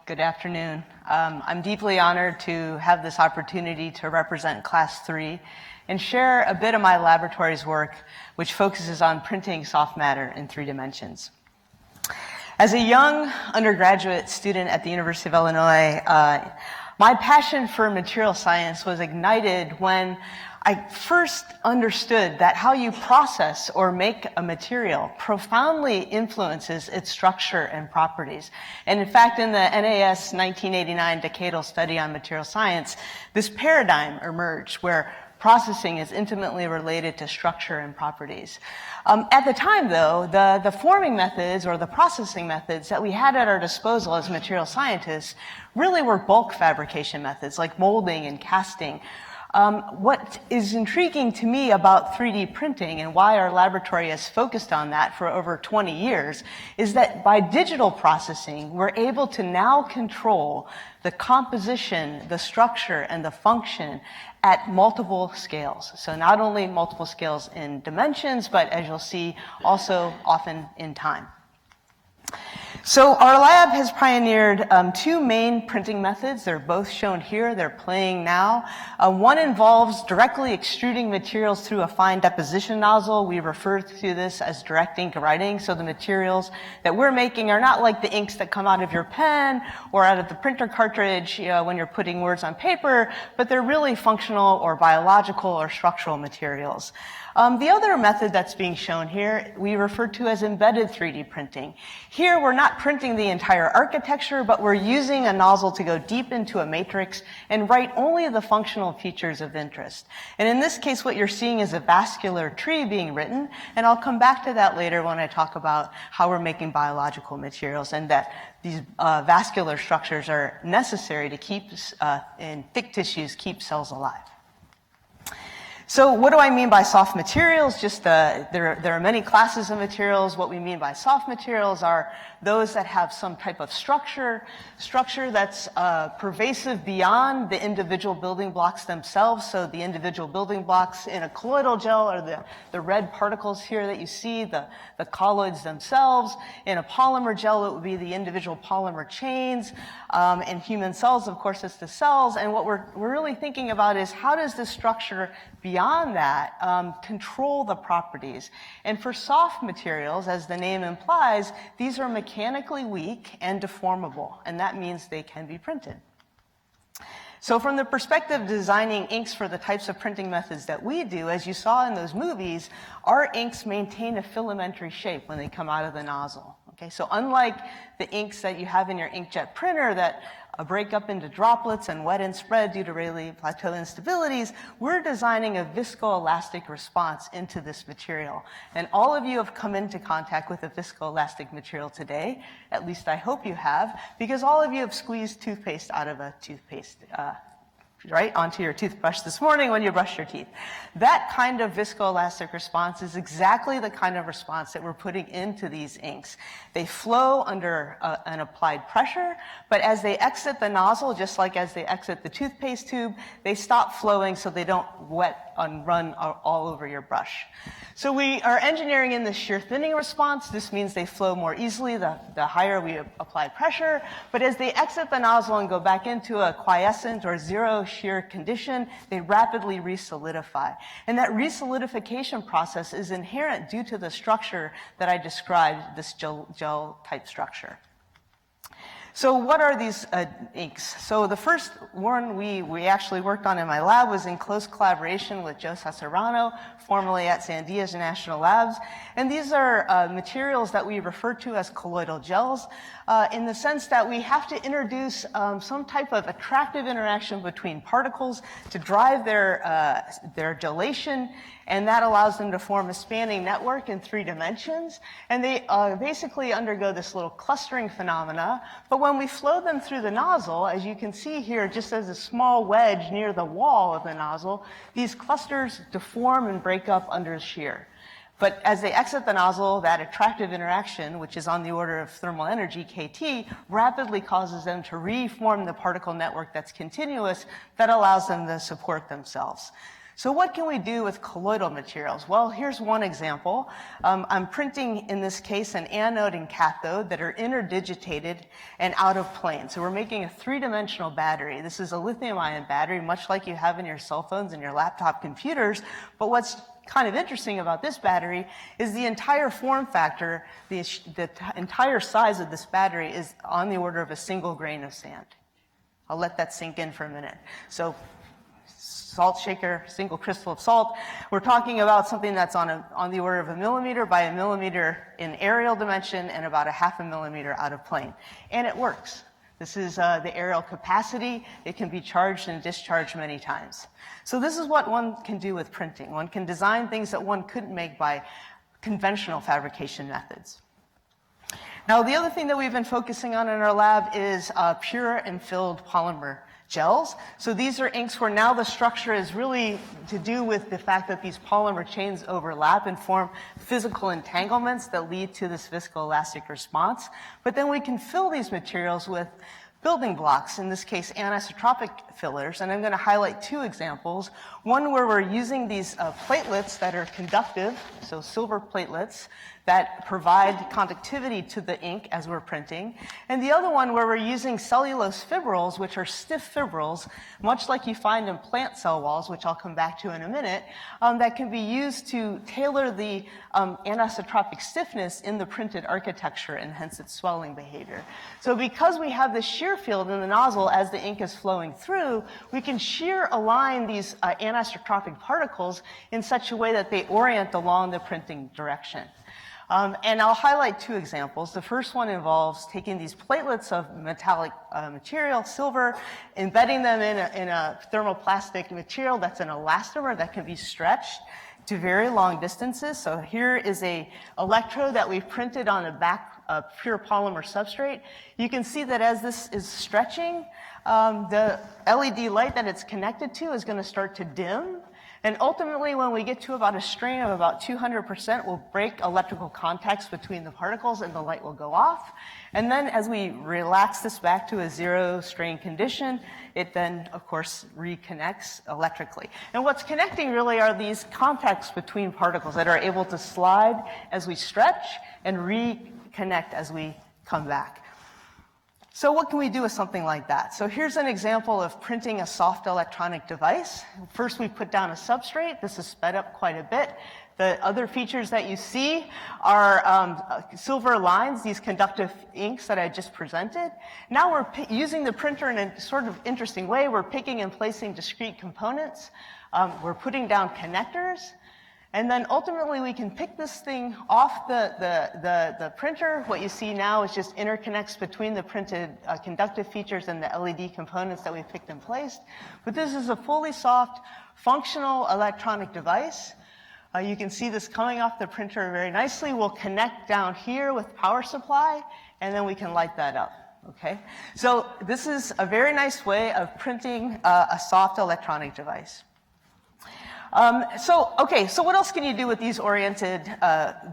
good afternoon. I'm deeply honored to have this opportunity to represent Class 3 and share a bit of my laboratory's work, which focuses on printing soft matter in 3 dimensions. As a young undergraduate student at the University of Illinois, my passion for material science was ignited when I first understood that how you process or make a material profoundly influences its structure and properties. And in fact, in the NAS 1989 Decadal Study on Material Science, this paradigm emerged where processing is intimately related to structure and properties. At the time, though, the forming methods or the processing methods that we had at our disposal as material scientists really were bulk fabrication methods like molding and casting. What is intriguing to me about 3D printing and why our laboratory has focused on that for over 20 years is that by digital processing, we're able to now control the composition, the structure, and the function at multiple scales. So not only multiple scales in dimensions, but as you'll see, also often in time. So our lab has pioneered 2 main printing methods. They're both shown here. They're playing now. One involves directly extruding materials through a fine deposition nozzle. We refer to this as direct ink writing. So the materials that we're making are not like the inks that come out of your pen or out of the printer cartridge, when you're putting words on paper, but they're really functional or biological or structural materials. The other method that's being shown here, we refer to as embedded 3D printing. Here, we're not printing the entire architecture, but we're using a nozzle to go deep into a matrix and write only the functional features of interest. And in this case, what you're seeing is a vascular tree being written, and I'll come back to that later when I talk about how we're making biological materials and that these vascular structures are necessary to keep, in thick tissues, keep cells alive. So what do I mean by soft materials? Just there are many classes of materials. What we mean by soft materials are those that have some type of structure that's pervasive beyond the individual building blocks themselves. So the individual building blocks in a colloidal gel are the red particles here that you see, the colloids themselves. In a polymer gel, it would be the individual polymer chains. In human cells, of course, it's the cells. And what we're really thinking about is how does this structure beyond that control the properties? And for soft materials, as the name implies, these are mechanically weak and deformable, and that means they can be printed. So from the perspective of designing inks for the types of printing methods that we do, as you saw in those movies, our inks maintain a filamentary shape when they come out of the nozzle. Okay, so unlike the inks that you have in your inkjet printer that break up into droplets and wet and spread due to Rayleigh plateau instabilities, we're designing a viscoelastic response into this material. And all of you have come into contact with a viscoelastic material today, at least I hope you have, because all of you have squeezed toothpaste out of a toothpaste, right, onto your toothbrush this morning when you brush your teeth. That kind of viscoelastic response is exactly the kind of response that we're putting into these inks. They flow under an applied pressure, but as they exit the nozzle, just like as they exit the toothpaste tube, they stop flowing so they don't wet and run all over your brush. So we are engineering in the shear thinning response. This means they flow more easily the higher we apply pressure, but as they exit the nozzle and go back into a quiescent or zero shear condition, they rapidly resolidify. And that resolidification process is inherent due to the structure that I described, this gel type structure. So what are these inks? So the first one we actually worked on in my lab was in close collaboration with Joe Sacerano, formerly at Sandia National Labs. And these are materials that we refer to as colloidal gels in the sense that we have to introduce some type of attractive interaction between particles to drive their gelation, and that allows them to form a spanning network in 3 dimensions. And they basically undergo this little clustering phenomena. But when we flow them through the nozzle, as you can see here, just as a small wedge near the wall of the nozzle, these clusters deform and break up under shear. But as they exit the nozzle, that attractive interaction, which is on the order of thermal energy, kT, rapidly causes them to reform the particle network that's continuous that allows them to support themselves. So what can we do with colloidal materials? Well, here's one example. I'm printing, in this case, an anode and cathode that are interdigitated and out of plane. So we're making a three-dimensional battery. This is a lithium-ion battery, much like you have in your cell phones and your laptop computers. But what's kind of interesting about this battery is the entire form factor, the entire size of this battery is on the order of a single grain of sand. I'll let that sink in for a minute. So salt shaker, single crystal of salt. We're talking about something that's on the order of a millimeter by a millimeter in aerial dimension and about a half a millimeter out of plane. And it works. This is the aerial capacity. It can be charged and discharged many times. So this is what one can do with printing. One can design things that one couldn't make by conventional fabrication methods. Now, the other thing that we've been focusing on in our lab is pure and filled polymer gels. So these are inks where now the structure is really to do with the fact that these polymer chains overlap and form physical entanglements that lead to this viscoelastic response. But then we can fill these materials with building blocks, in this case anisotropic fillers, and I'm going to highlight two examples. One where we're using these platelets that are conductive, so silver platelets, that provide conductivity to the ink as we're printing. And the other one where we're using cellulose fibrils, which are stiff fibrils, much like you find in plant cell walls, which I'll come back to in a minute, that can be used to tailor the anisotropic stiffness in the printed architecture and hence its swelling behavior. So because we have this shear field in the nozzle as the ink is flowing through, we can shear align these anisotropic particles in such a way that they orient along the printing direction. And I'll highlight two examples. The first one involves taking these platelets of metallic material, silver, embedding them in a thermoplastic material that's an elastomer that can be stretched to very long distances. So here is a electrode that we've printed on a pure polymer substrate. You can see that as this is stretching, the LED light that it's connected to is going to start to dim. And ultimately, when we get to about a strain of about 200%, we'll break electrical contacts between the particles and the light will go off. And then as we relax this back to a zero strain condition, it then, of course, reconnects electrically. And what's connecting really are these contacts between particles that are able to slide as we stretch and reconnect as we come back. So what can we do with something like that? So here's an example of printing a soft electronic device. First, we put down a substrate. This is sped up quite a bit. The other features that you see are silver lines, these conductive inks that I just presented. Now we're using the printer in a sort of interesting way. We're picking and placing discrete components. We're putting down connectors. And then ultimately we can pick this thing off the printer. What you see now is just interconnects between the printed conductive features and the LED components that we picked and placed. But this is a fully soft, functional electronic device. You can see this coming off the printer very nicely. We'll connect down here with power supply, and then we can light that up. Okay? So this is a very nice way of printing a soft electronic device. So what else can you do with these oriented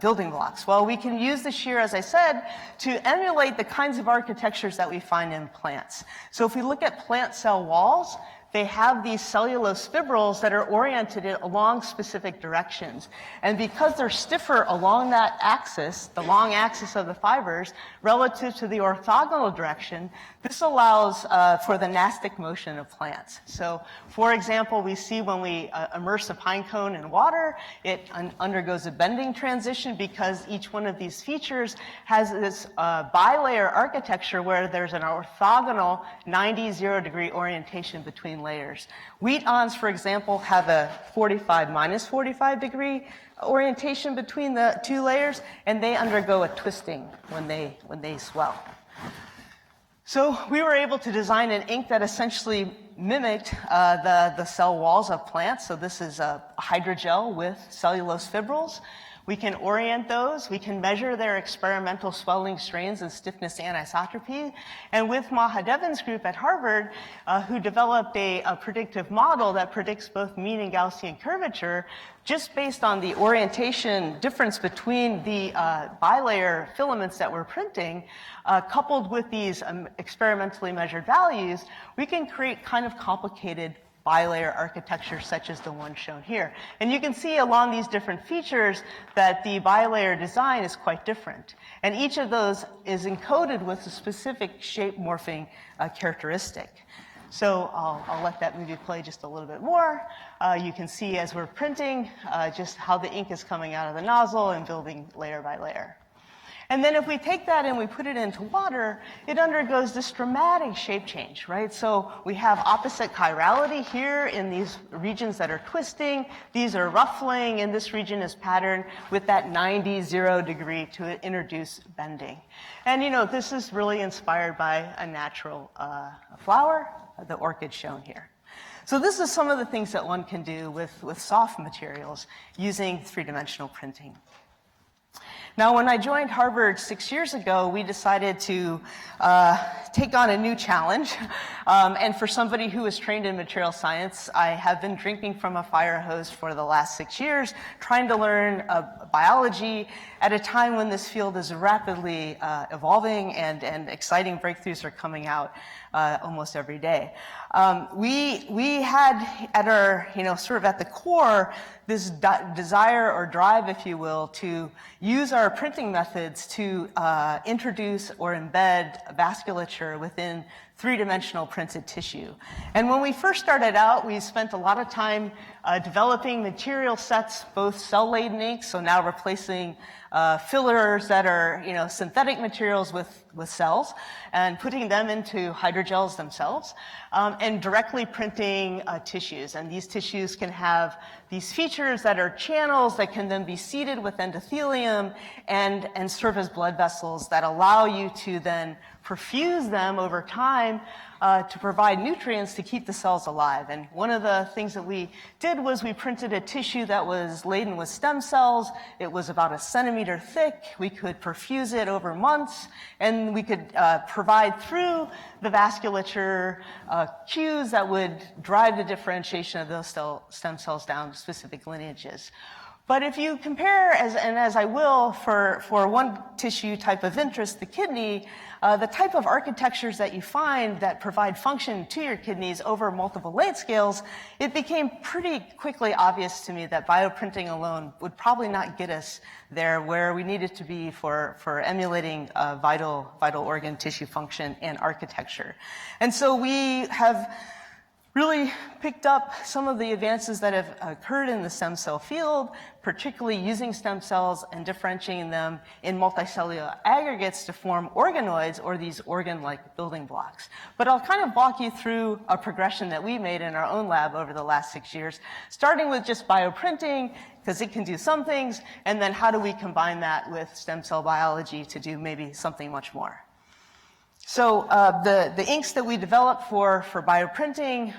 building blocks? Well, we can use the shear, as I said, to emulate the kinds of architectures that we find in plants. So if we look at plant cell walls, they have these cellulose fibrils that are oriented along specific directions. And because they're stiffer along that axis, the long axis of the fibers, relative to the orthogonal direction, this allows for the nastic motion of plants. So, for example, we see when we immerse a pine cone in water, it undergoes a bending transition because each one of these features has this bilayer architecture where there's an orthogonal 90-0-degree orientation between layers. Wheat awns, for example, have a 45 minus 45 degree orientation between the two layers, and they undergo a twisting when they swell. So we were able to design an ink that essentially mimicked the cell walls of plants. So this is a hydrogel with cellulose fibrils. We can orient those. We can measure their experimental swelling strains and stiffness anisotropy. And with Mahadevan's group at Harvard, who developed a predictive model that predicts both mean and Gaussian curvature, just based on the orientation difference between the bilayer filaments that we're printing, coupled with these experimentally measured values, we can create kind of complicated bilayer architecture such as the one shown here. And you can see along these different features that the bilayer design is quite different. And each of those is encoded with a specific shape morphing characteristic. So I'll let that movie play just a little bit more. You can see as we're printing just how the ink is coming out of the nozzle and building layer by layer. And then if we take that and we put it into water, it undergoes this dramatic shape change, right? So we have opposite chirality here in these regions that are twisting. These are ruffling, and this region is patterned with that 90 degree to introduce bending. And you know, this is really inspired by a natural flower, the orchid shown here. So this is some of the things that one can do with soft materials using three-dimensional printing. Now, when I joined Harvard 6 years ago, we decided to take on a new challenge. And for somebody who is trained in material science, I have been drinking from a fire hose for the last 6 years, trying to learn biology at a time when this field is rapidly evolving and exciting breakthroughs are coming out almost every day. We had at our, sort of at the core, this desire or drive, if you will, to use our printing methods to introduce or embed vasculature within three-dimensional printed tissue. And when we first started out, we spent a lot of time developing material sets, both cell-laden inks, so now replacing fillers that are, synthetic materials with cells, and putting them into hydrogels themselves, and directly printing tissues. And these tissues can have these features that are channels that can then be seeded with endothelium and serve as blood vessels that allow you to then perfuse them over time to provide nutrients to keep the cells alive. And one of the things that we did was we printed a tissue that was laden with stem cells. It was about 1 centimeter thick. We could perfuse it over months, and we could provide through the vasculature cues that would drive the differentiation of those stem cells down to specific lineages. But if you compare, as I will, for one tissue type of interest, the kidney, the type of architectures that you find that provide function to your kidneys over multiple length scales, it became pretty quickly obvious to me that bioprinting alone would probably not get us there where we needed to be for emulating vital organ tissue function and architecture. And so we have really picked up some of the advances that have occurred in the stem cell field, particularly using stem cells and differentiating them in multicellular aggregates to form organoids, or these organ-like building blocks. But I'll kind of walk you through a progression that we made in our own lab over the last 6 years, starting with just bioprinting, because it can do some things, and then how do we combine that with stem cell biology to do maybe something much more. So the inks that we develop for bioprinting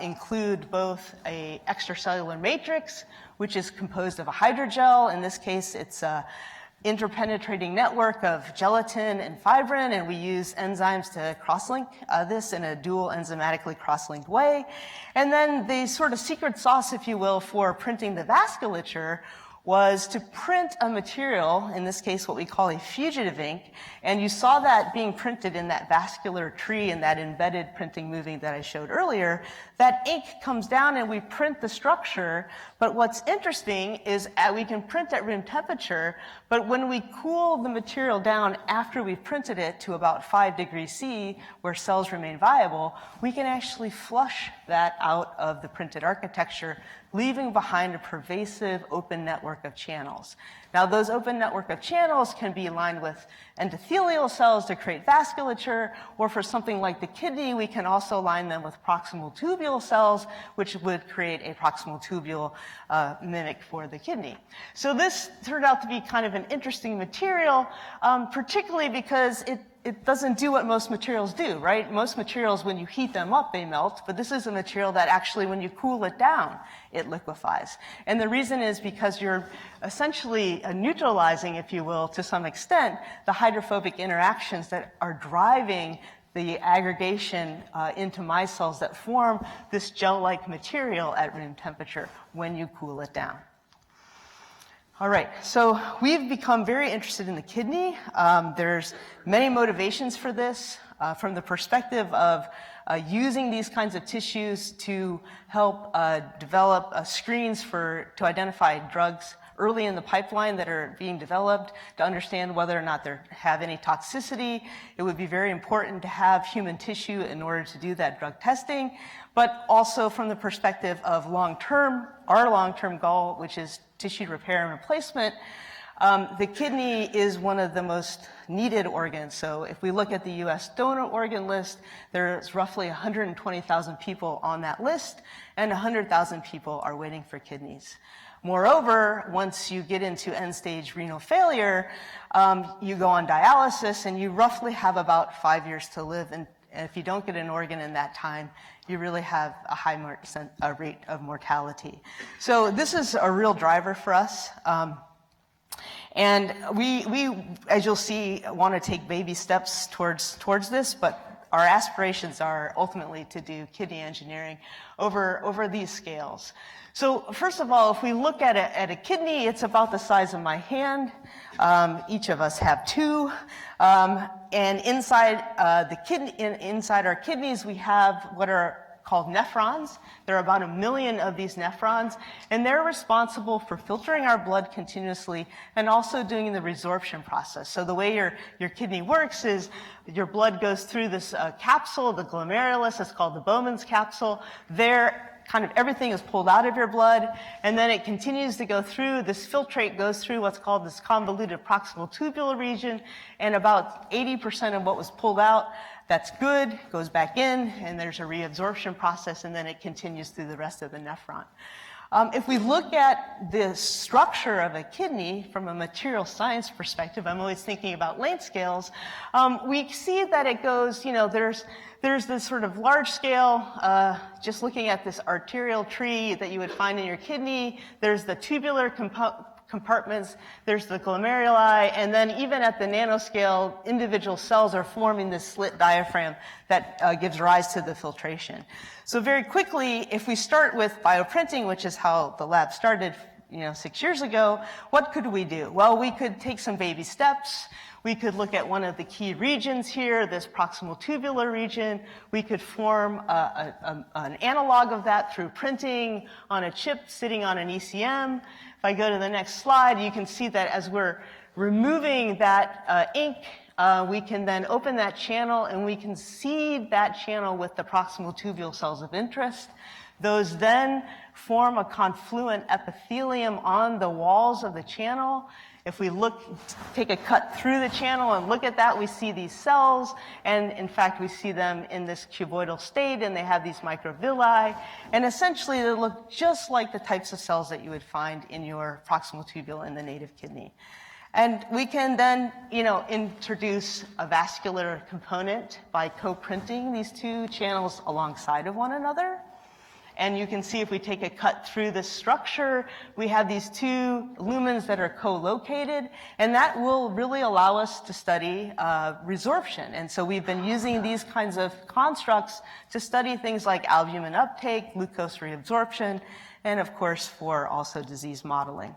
include both a extracellular matrix, which is composed of a hydrogel. In this case, it's an interpenetrating network of gelatin and fibrin, and we use enzymes to cross-link this in a dual enzymatically cross-linked way. And then the sort of secret sauce, if you will, for printing the vasculature was to print a material, in this case what we call a fugitive ink, and you saw that being printed in that vascular tree and that embedded printing moving that I showed earlier. That ink comes down and we print the structure, but what's interesting is we can print at room temperature, but when we cool the material down after we've printed it to about 5 degrees C, where cells remain viable, we can actually flush that out of the printed architecture, leaving behind a pervasive open network of channels. Now, those open network of channels can be aligned with endothelial cells to create vasculature, or for something like the kidney, we can also align them with proximal tubule cells, which would create a proximal tubule mimic for the kidney. So this turned out to be kind of an interesting material, particularly because it doesn't do what most materials do, right? Most materials, when you heat them up, they melt, but this is a material that actually, when you cool it down, it liquefies. And the reason is because you're essentially neutralizing, if you will, to some extent, the hydrophobic interactions that are driving the aggregation into micelles that form this gel-like material at room temperature when you cool it down. All right, so we've become very interested in the kidney. There's many motivations for this. from the perspective of using these kinds of tissues to help develop screens to identify drugs early in the pipeline that are being developed, to understand whether or not they have any toxicity. It would be very important to have human tissue in order to do that drug testing, but also from the perspective of our long-term goal, which is tissue repair and replacement. The kidney is one of the most needed organs. So if we look at the US donor organ list, there's roughly 120,000 people on that list, and 100,000 people are waiting for kidneys. Moreover, once you get into end-stage renal failure, you go on dialysis, and you roughly have about 5 years to live. And if you don't get an organ in that time, you really have a high rate of mortality. So this is a real driver for us. And we, as you'll see, want to take baby steps towards this, but our aspirations are ultimately to do kidney engineering over these scales. So first of all, if we look at a kidney, it's about the size of my hand. Each of us have two. And inside inside our kidneys, we have what are called nephrons. There are about 1 million of these nephrons, and they're responsible for filtering our blood continuously and also doing the resorption process. So the way your kidney works is your blood goes through this capsule, the glomerulus. It's called the Bowman's capsule. There, kind of everything is pulled out of your blood, and then it continues to go through. This filtrate goes through what's called this convoluted proximal tubular region, and about 80% of what was pulled out, that's good, goes back in, and there's a reabsorption process, and then it continues through the rest of the nephron. If we look at the structure of a kidney from a material science perspective, I'm always thinking about length scales, we see that it goes, there's this sort of large scale, just looking at this arterial tree that you would find in your kidney. There's the tubular compartments, there's the glomeruli, and then even at the nanoscale, individual cells are forming this slit diaphragm that gives rise to the filtration. So very quickly, if we start with bioprinting, which is how the lab started 6 years ago, what could we do? Well, we could take some baby steps. We could look at one of the key regions here, this proximal tubular region. We could form an analog of that through printing on a chip sitting on an ECM. If I go to the next slide, you can see that as we're removing that ink, we can then open that channel, and we can seed that channel with the proximal tubule cells of interest. Those then form a confluent epithelium on the walls of the channel. If we take a cut through the channel and look at that, we see these cells, and in fact, we see them in this cuboidal state, and they have these microvilli, and essentially they look just like the types of cells that you would find in your proximal tubule in the native kidney. And we can then, introduce a vascular component by co-printing these two channels alongside of one another. And you can see if we take a cut through this structure, we have these two lumens that are co-located, and that will really allow us to study resorption. And so we've been using these kinds of constructs to study things like albumin uptake, glucose reabsorption, and of course for also disease modeling.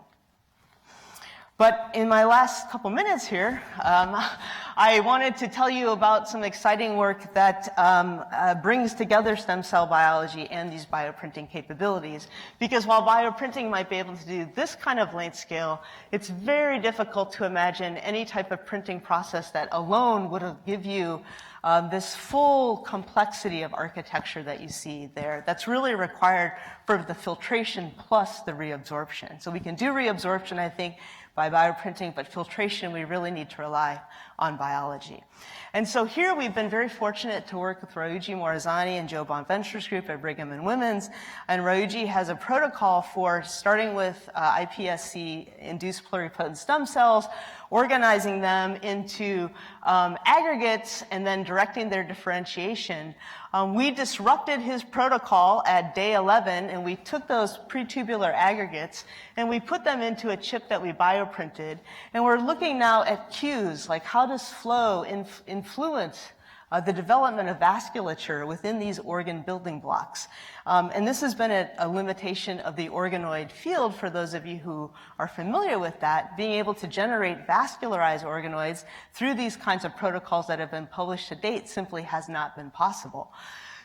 But in my last couple minutes here, I wanted to tell you about some exciting work that brings together stem cell biology and these bioprinting capabilities. Because while bioprinting might be able to do this kind of length scale, it's very difficult to imagine any type of printing process that alone would give you this full complexity of architecture that you see there. That's really required for the filtration plus the reabsorption. So we can do reabsorption, I think, by bioprinting, but filtration, we really need to rely on biology. And so here we've been very fortunate to work with Rheology Morazani and Joe Bonventure's group at Brigham and Women's. And Rheology has a protocol for starting with iPSC-induced pluripotent stem cells, organizing them into aggregates, and then directing their differentiation. We disrupted his protocol at day 11, and we took those pretubular aggregates, and we put them into a chip that we bioprinted. And we're looking now at cues, like how does flow influence the development of vasculature within these organ building blocks. And this has been a limitation of the organoid field for those of you who are familiar with that, being able to generate vascularized organoids through these kinds of protocols that have been published to date simply has not been possible.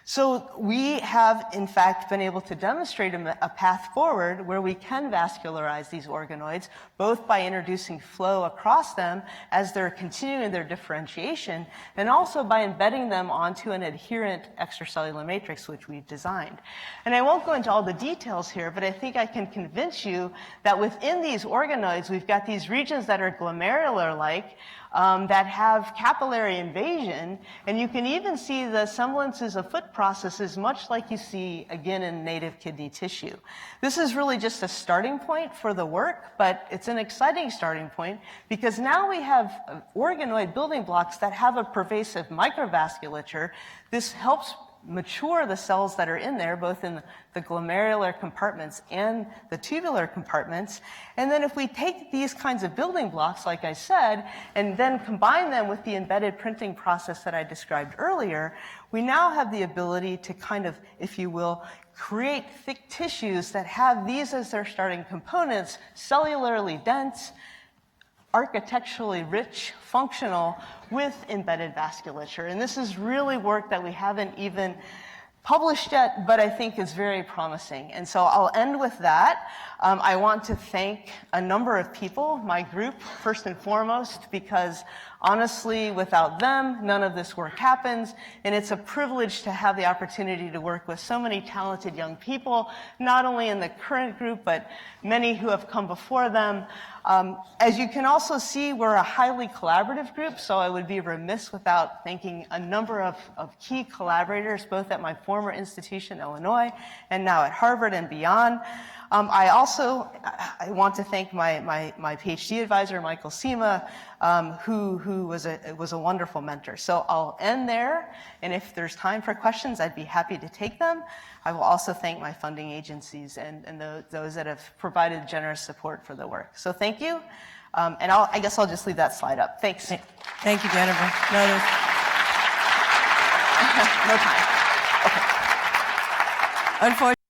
So we have, in fact, been able to demonstrate a path forward where we can vascularize these organoids, both by introducing flow across them as they're continuing their differentiation, and also by embedding them onto an adherent extracellular matrix, which we've designed. And I won't go into all the details here, but I think I can convince you that within these organoids, we've got these regions that are glomerular-like, that have capillary invasion, and you can even see the semblances of foot processes, much like you see, again, in native kidney tissue. This is really just a starting point for the work, but it's an exciting starting point because now we have organoid building blocks that have a pervasive microvasculature. This helps mature the cells that are in there, both in the glomerular compartments and the tubular compartments. And then if we take these kinds of building blocks, like I said, and then combine them with the embedded printing process that I described earlier, we now have the ability to kind of, if you will, create thick tissues that have these as their starting components, cellularly dense, architecturally rich, functional, with embedded vasculature. And this is really work that we haven't even published yet, but I think is very promising. And so I'll end with that. I want to thank a number of people, my group, first and foremost, because honestly, without them, none of this work happens. And it's a privilege to have the opportunity to work with so many talented young people, not only in the current group, but many who have come before them. As you can also see, we're a highly collaborative group, so I would be remiss without thanking a number of key collaborators, both at my former institution, Illinois, and now at Harvard and beyond. I want to thank my PhD advisor, Michael Sema, who was a wonderful mentor. So I'll end there, and if there's time for questions, I'd be happy to take them. I will also thank my funding agencies and those that have provided generous support for the work. So thank you, and I guess I'll just leave that slide up. Thanks. Thank you, Jennifer. No time. Okay. Unfortunately.